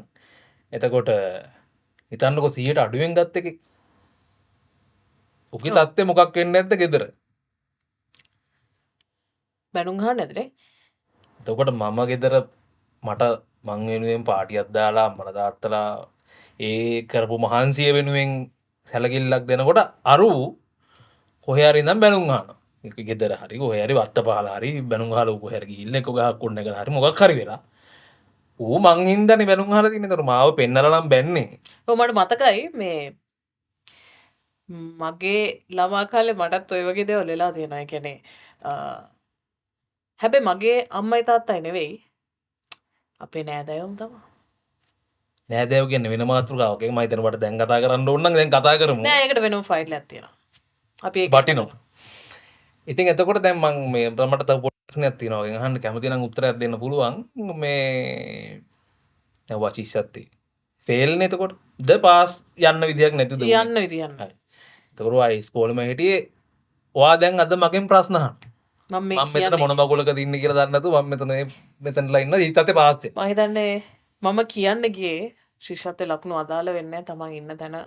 එතකොට හිතන්නකො 100ට අඩුවෙන් ගත්ත එකේ. උගේ තත්ත්වය මොකක් වෙන්නේ නැද්ද ගෙදර? බැනුම් අහන්න ඇතිනේ. එතකොට මම ගෙදර මට මං වෙනුවෙන් පාටියක් දාලා අම්මලා තාත්තලා ඒ කරපු මහන්සිය වෙනුවෙන් සැලකිල්ලක් දෙනකොට අරු කොහේ හරි ඉඳන් බැනුම් අහනවා. ඒක ගෙදර හරි කොහේ හරි වත්ත පහලා හරි බැනුම් අහලා කොහේ හරි ගිහිල්ලා එක ගහක් කොන්න එක හරි මොකක් හරි වෙලා ඌ මං හින්දානේ බැනුම් අහලා තින්නේ. ඒතර මාව පෙන්නලා නම් බැන්නේ. ඔව් මට මතකයි මේ මගේ ළමා කාලේ මටත් ඔය වගේ දේවල් වෙලා තියෙනවා. ඒ කියන්නේ හැබැයි මගේ අම්මයි තාත්තයි නෙවෙයි අපේ නෑදෑයොම තමයි. නෑදෑයෝ කියන්නේ වෙන මාතෘකාවක්. ඒක මම හිතනවා දැන් කතා කරන්න ඕන නම් දැන් කතා කරමු. නෑ ඒකට වෙනම ෆයිල් එකක් තියෙනවා. අපි ඒක වටිනවා. ඉතින් එතකොට දැන් මම මේ මට තව ප්‍රශ්නයක් තියෙනවා. ඔයගෙන් අහන්න කැමති නම් උත්තරයක් දෙන්න පුළුවන්. මේ දැන් වාචිසත්ති. ෆේල් නේ එතකොට. ද පාස් යන්න විදියක් නැතිද? යන්න විදියන්න. හරි. එතකොට ඔයා ඉස්කෝලේම හිටියේ ඔයා දැන් අද මගෙන් ප්‍රශ්න අහන්න. මම මේ මම මෙතන මොන බගුලකද ඉන්නේ කියලා දන්නේ නැතුව මම මෙතනලා ඉන්න ඉස්සතේ පාස් වෙන්න. මම හිතන්නේ මම කියන්න ගියේ ශිෂ්‍යත්වයේ ලකුණු අදාළ වෙන්නේ නැහැ තමන් ඉන්න තැන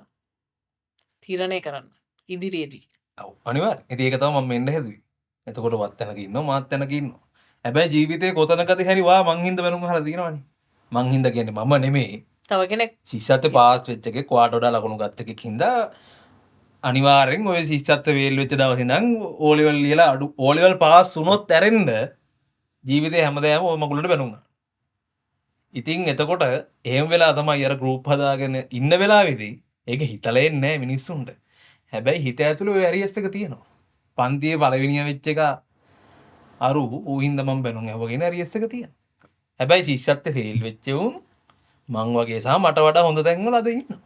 තීරණය කරන්න ඉදිරියේදී. ඔව් අනිවාර්යයෙන්. ඉතින් ඒක තමයි මම මෙන්න හැදුවේ. එතකොට වත් තැනක ඉන්නවා මාත් තැනක ඉන්නවා. හැබැයි ජීවිතේ කොතනකදී හරි වා මං හින්දා බැනුම් අහලා තියෙනවනේ. මං හින්දා කියන්නේ මම නෙමෙයි. තව කෙනෙක් ශිෂ්‍යත්වයේ පාස් වෙච්ච එකෙක් වාට වඩා ලකුණු ගත්ත එකෙක් හින්දා අනිවාර්යෙන් ඔය ශිෂ්‍යත්ව වේල් වෙච්ච දවසේ ඉඳන් ඕ ලෙවල් ලියලා අඩු ඕ ලෙවල් පාස් වුණොත් ඇරෙන්න ජීවිතේ හැමදාම ওই මගුලට බැනුම් අහනවා. ඉතින් එතකොට එහෙම වෙලා තමයි අර ගෲප් හදාගෙන ඉන්න වෙලාවේදී ඒක හිතලා එන්නේ නැහැ මිනිස්සුන්ට. හැබැයි හිත ඇතුලේ ඔය ඇරියස් එක තියෙනවා. පන්තියේ පළවෙනිය වෙච්ච එක අරු ඌ හින්දා මම බැනුම් අහුවගෙන ඇරියස් එක තියෙනවා. හැබැයි ශිෂ්‍යත්වයේ ෆේල් වෙච්ච උන් මං වගේ සහ මට වඩා හොඳ තැන්වල අද ඉන්නවා.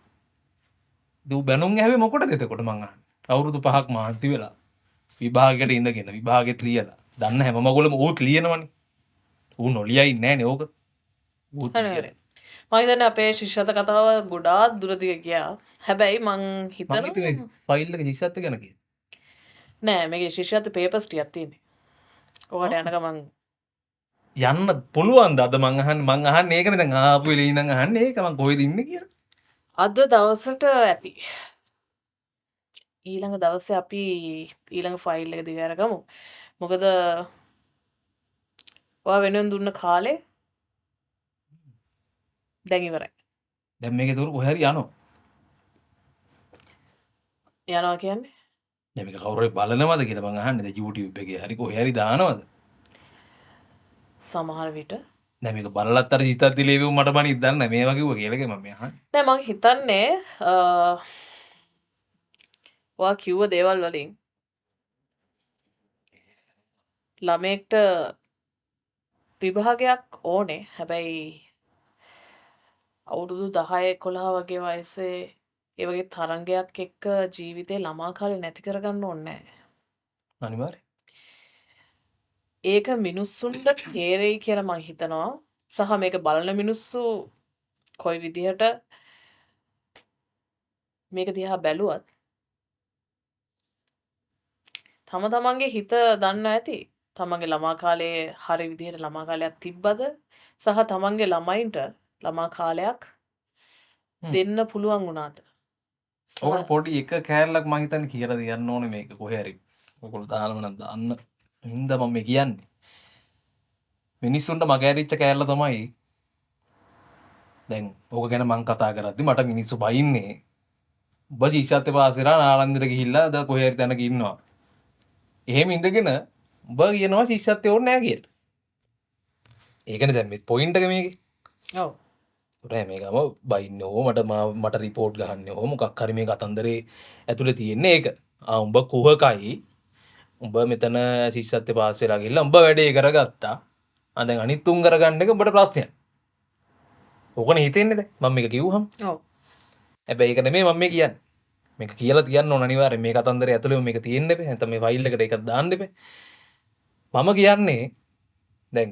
දූ බැනුම් ඇහුවේ මොකටද එතකොට මං අහන්නේ. අවුරුදු 5ක් මාන්ති වෙලා විභාගයට ඉඳගෙන විභාගෙත් ලියලා. දන්න හැම මගුලම ඌත් ලියනවනේ. ඌ නොලියයි නෑනේ ඕක. ඌත් ලියනවා. මම හිතන්නේ අපේ ශිෂ්‍යත්ව කතාව ගොඩාක් දුරදිග ගියා. හැබැයි මං මම හිතනවා හිතුවේ ෆයිල් එක ශිෂ්‍යත්ව ගැන කියලා. නෑ මේකේ ශිෂ්‍යත්ව පේපර්ස් ටිකක් තියෙන්නේ. ඔයාට යන ගමන් යන්න පුළුවන්ද අද මං අහන්නේ ඒකනේ දැන් ආපු වෙලේ ඉඳන් අහන්නේ ඒක මං කොහෙද ඉන්නේ කියලා. අද දවසට ඇති. ඊළඟ දවසේ අපි ඊළඟ ෆයිල් එක දිග අරගමු. මොකද ඔයා වෙනුවෙන් දුන්න කාලේ දැන් ඉවරයි. දැන් මේකේ දුර කොහේ හරි යනවා. යනවා කියන්නේ දැන් මේක කවුරු හරි බලනවද කියලා මං අහන්නේ. දැන් YouTube එකේ හරි කොහේ හරි දානවද? සමහර විට දැන් මේක බලලත් අර හිතත් දිලේවි මට බණිත් දන්නේ නැහැ. මේවා කිව්වා කියලා මම අහන්නේ. නෑ මං හිතන්නේ ඔයා කිව්ව දේවල් වලින් ළමයෙක්ට විභාගයක් ඕනේ. හැබැයි අවුරුදු 10 11 වගේ වයසේ ඒ වගේ තරංගයක් එක්ක ජීවිතේ ළමා කාලේ නැති කරගන්න ඕනේ නෑ. අනිවාර්යයෙන්. ඒක මිනිස්සුන්ට තේරෙයි කියලා මං හිතනවා. සහ මේක බලන මිනිස්සු කොයි විදිහට මේක දිහා බැලුවත් තම තමන්ගේ හිත දන්න ඇති. තමන්ගේ ළමා කාලේ හරි විදිහට ළමා කාලයක් තිබ්බද සහ තමන්ගේ ළමයින්ට ළමා කාලයක් දෙන්න පුළුවන් වුණාද? ඕක පොඩි එක කෑල්ලක් මම හිතන්නේ කියලා දෙන්න ඕනේ මේක කොහේ හරි. ඔයගොල්ලෝ දානව නම් දාන්න. හින්දා මම මේ කියන්නේ. මිනිස්සුන්ට මග ඇරිච්ච කෑල්ල තමයි දැන් ඕක ගැන මං කතා කරද්දි මට මිනිස්සු බයින්නේ. උඹ ශිෂ්‍යත්ව පාස් වෙලා නාලන්දෙට ගිහිල්ලා ද කොහේ හරි තැනක ඉන්නවා. එහෙම ඉඳගෙන උඹ කියනවා ශිෂ්‍යත්වය ඕනේ නැහැ කියලා. ඒකනේ දැන් මේ පොයින්ට් එක මේකේ. ඔව්. උරේ මේකම බයින්නේ ඕ මට රිපෝට් ගහන්නේ ඕ මොකක් හරි මේ කතන්දරේ ඇතුලේ තියෙන්නේ ඒක. උඹ කුහකයි. උඹ මෙතන ශිෂ්‍යත්ව පාස් වෙලා ගිහිල්ලා උඹ වැඩේ කරගත්තා. දැන් අනිත් උන් කරගන්න එක උඹට ප්‍රශ්නයක්. ඕකනේ හිතෙන්නේ දැන් මම මේක කිව්වහම. ඔව්. හැබැයි ඒක නෙමෙයි මම මේ කියන්නේ. මේක කියලා තියන්න ඕන අනිවාර්යෙන් මේ කතන්දරේ ඇතුළේම මේක තියෙන්න එපේ. නැත්නම් මේ ෆයිල් එකට ඒක දාන්න එපේ. මම කියන්නේ දැන්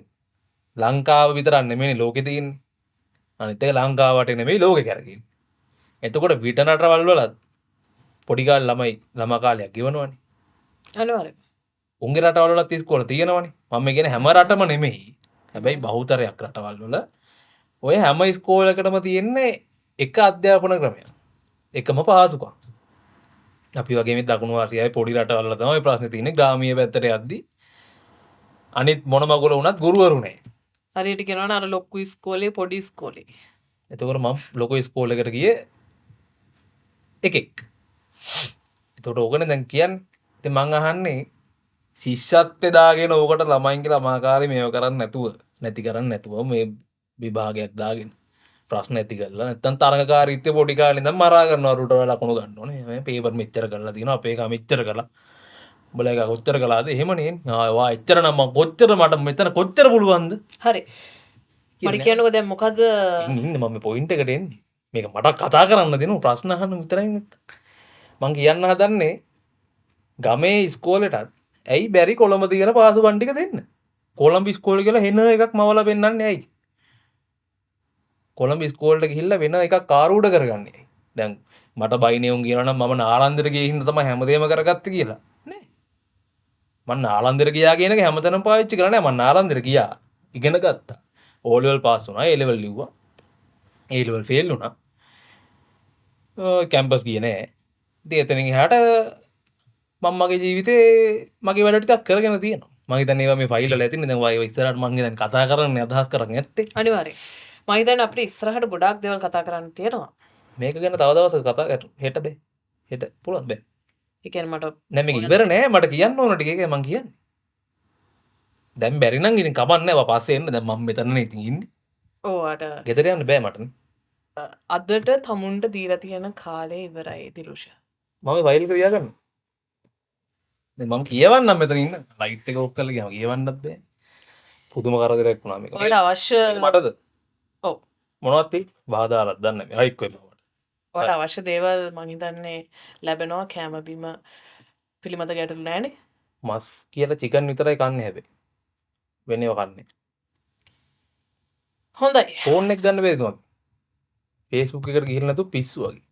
ලංකාව විතරක් නෙමෙයි ලෝකේ තියෙන්නේ. අනිත් එක ලංකාවට නෙමෙයි ලෝකේ කරගෙන. එතකොට පිට රටවල් වලත් පොඩි කාලේ ළමා කාලයක් ගෙවනවනේ. අනිවාර්යෙන්. උන්ගේ රටවල් වලත් ඉස්කෝල තියෙනවනේ. මම කියන්නේ හැම රටම නෙමෙයි. හැබැයි බහුතරයක් රටවල් වල ඔය හැම ඉස්කෝලයකටම තියෙන්නේ එක අධ්‍යාපන ක්‍රමයක්. එකම පහසුකම්. අපි වගේ මේ දකුණු ආසියාවේ පොඩි රටවල් වල තමයි ප්‍රශ්නේ තියෙන්නේ. ග්‍රාමීය පැත්තට යද්දී අනිත් මොන මගුල වුණත් ගුරුවරු නැහැ. හරියට කියනවනේ අර ලොකු ඉස්කෝලේ පොඩි ඉස්කෝලේ. එතකොට මම ලොකු ඉස්කෝලයකට ගියේ එකෙක්. එතකොට ඕකනේ දැන් කියන්නේ. ඉතින් මං අහන්නේ ශිෂ්‍යත්වයේ දාගෙන ඕකට ළමයින්ගේ ළමාකාරී මේව කරන්නේ නැති කරන්නේ නැතුව මේ විභාගයක් දාගෙන ප්‍රශ්න ඇති කරලා නැත්තම් තරඟකාරීත්වය පොඩි කාලේ ඉඳන් මරා ගන්නවා රුට වල ලකුණු ගන්න ඕනේ. මේ පේපර් මෙච්චර කරලා තියෙනවා අපේ එක මෙච්චර කරලා. උඹලා එක කොච්චර කළාද? එහෙම නේ. වා එච්චර නම් මම කොච්චර මට මෙතන කොච්චර පුළුවන්ද? හරි. මට කියන්නකෝ දැන් මොකද ඉන්න මම මේ පොයින්ට් එකට එන්නේ. මේක මට කතා කරන්න දෙනු ප්‍රශ්න අහන්න විතරයි නැත්තම්. මං කියන්න හදන්නේ ගමේ ඉස්කෝලේටත් ඇයි බැරි කොළඹ තියෙන පාසුකම් ටික දෙන්න. කොළඹ ඉස්කෝලේ කියලා හෙන එකක් මවලා පෙන්නන්නේ ඇයි? කොළඹ ඉස්කෝලේට ගිහිල්ලා වෙන එකක් කාරූඩ කරගන්නේ ඇයි? දැන් මට බයිනේ උන් කියනවා නම් මම නාලන්දෙට ගියේ හින්දා තමයි හැමදේම කරගත්තේ කියලා. නේ. මම නාලන්දෙට ගියා කියන එක හැමතැනම පාවිච්චි කරලා නෑ. මම නාලන්දෙට ගියා. ඉගෙන ගත්තා. O level පාස් වුණා. A level ලිව්වා. A level ෆේල් වුණා. කැම්පස් ගියේ නෑ. ඉතින් එතනින් එහාට මම මගේ ජීවිතේ මගේ වැඩ ටිකක් කරගෙන තියෙනවා. මම හිතන්නේ ඒවා මේ ෆයිල් වල ඇතිනේ. දැන් ඔය ඉස්සරහට මම දැන් කතා කරන්නේ අදහස් කරන්නේ නැත්තේ. අනිවාර්යෙන්. මම හිතන්නේ අපිට ඉස්සරහට ගොඩාක් දේවල් කතා කරන්න තියෙනවා. මේක ගැන තව දවසක කතා කරමු. හෙට බෑ. හෙට පුළුවන් බෑ. ඒ කියන්නේ මට නෑ මේක ඉවර නෑ මට කියන්න ඕන ටික ඒකයි මං කියන්නේ. දැන් බැරි නම් ඉතින් කමක් නෑ පස්සේ එන්න. දැන් මම මෙතනනේ ඉතින් ඉන්නේ. ඕවට ගෙදර යන්න බෑ මට නේ. අදට තමුන්ට දීලා තියෙන කාලේ ඉවරයි දිරුෂ. මම ෆයිල් එක ලියා ගන්න. දැන් මම කියවන්නම් මෙතන ඉන්න. ලයිට් එක ඔෆ් කරලා ගියාම කියවන්නත් බෑ. පුදුම කරදරයක් වුණා මේක. ඔයාලට අවශ්‍ය මටද? ඔව්. මොනවද තියෙන්නේ? බාධාලක් දන්නේ නැහැ. හයික් වෙනවා. ඔයාලට අවශ්‍ය දේවල් මං හිතන්නේ ලැබෙනවා කෑම බීම පිළිමත ගැටලු නැහැනේ. මස් කියලා චිකන් විතරයි කන්නේ හැබැයි. වෙන ඒවා කන්නේ. හොඳයි. ෆෝන් එක ගන්න බැරිද මම? Facebook එකට ගිහින් නැතු පිස්සු වගේ.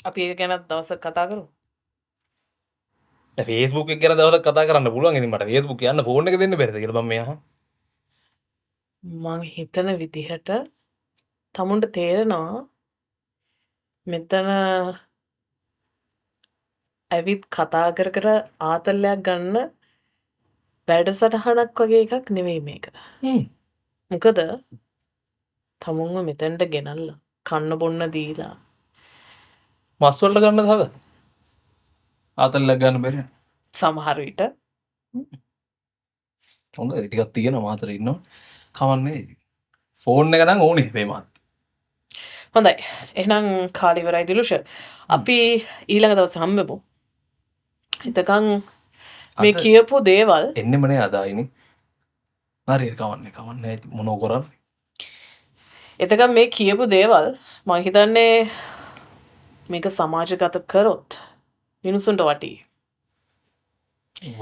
අපි ඒක ගැන දවසක් කතා කරමු. දැන් Facebook එක ගැන දවසක් කතා කරන්න පුළුවන්. ඉතින් මට Facebook යන්න ෆෝන් එක දෙන්න බැරිද කියලා මම මේ අහන්නේ. මං හිතන විදිහට තමුන්ට තේරෙනවා මෙතන ඇවිත් කතා කර ආතල්ලයක් ගන්න වැඩසටහනක් වගේ එකක් නෙවෙයි මේක. මොකද තමුන්ව මෙතැන්ට ගෙනල්ලා කන්න බොන්න දීලා මස් වලට ගන්නද හදන්නේ? ආතල්ලක් ගන්න බැරි. සමහර විට හොඳයි ටිකක් තියෙනවා මාතර ඉන්නවා. කවන්නේ. ෆෝන් එක නම් ඕනේ මේ මාත්. හොඳයි. එහෙනම් කාලේ ඉවරයි දිලුෂ. අපි ඊළඟ දවසේ හම්බෙමු. එතකන් මේ කියපු දේවල් එන්නෙම නෑ අද ආයිනේ. හරි කවන්නේ මොනෝ කරන්නේ. එතකන් මේ කියපු දේවල් මම හිතන්නේ මේක සමාජගත කරොත් මිනිසුන්ට වටී.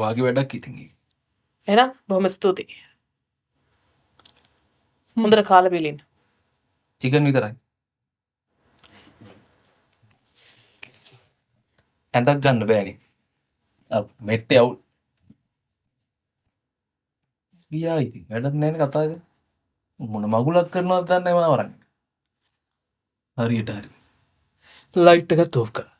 වාගේ වැඩක් ඉතින්. එහෙනම් බොහොම ස්තුතියි. හොඳට කාලා බිලින්න. චිකන් විතරයි. ඇඳක් ගන්න බෑනේ. මෙට්ටේ අවුල්. ගියා ඉතින් වැඩක් නැහැ කතා කරන්නේ. මොන මගුලක් කරනවද දන්නේ නැහැ මම වරන්නේ. හරියට හරි. ලයිට් එකත් ඕෆ් කරා.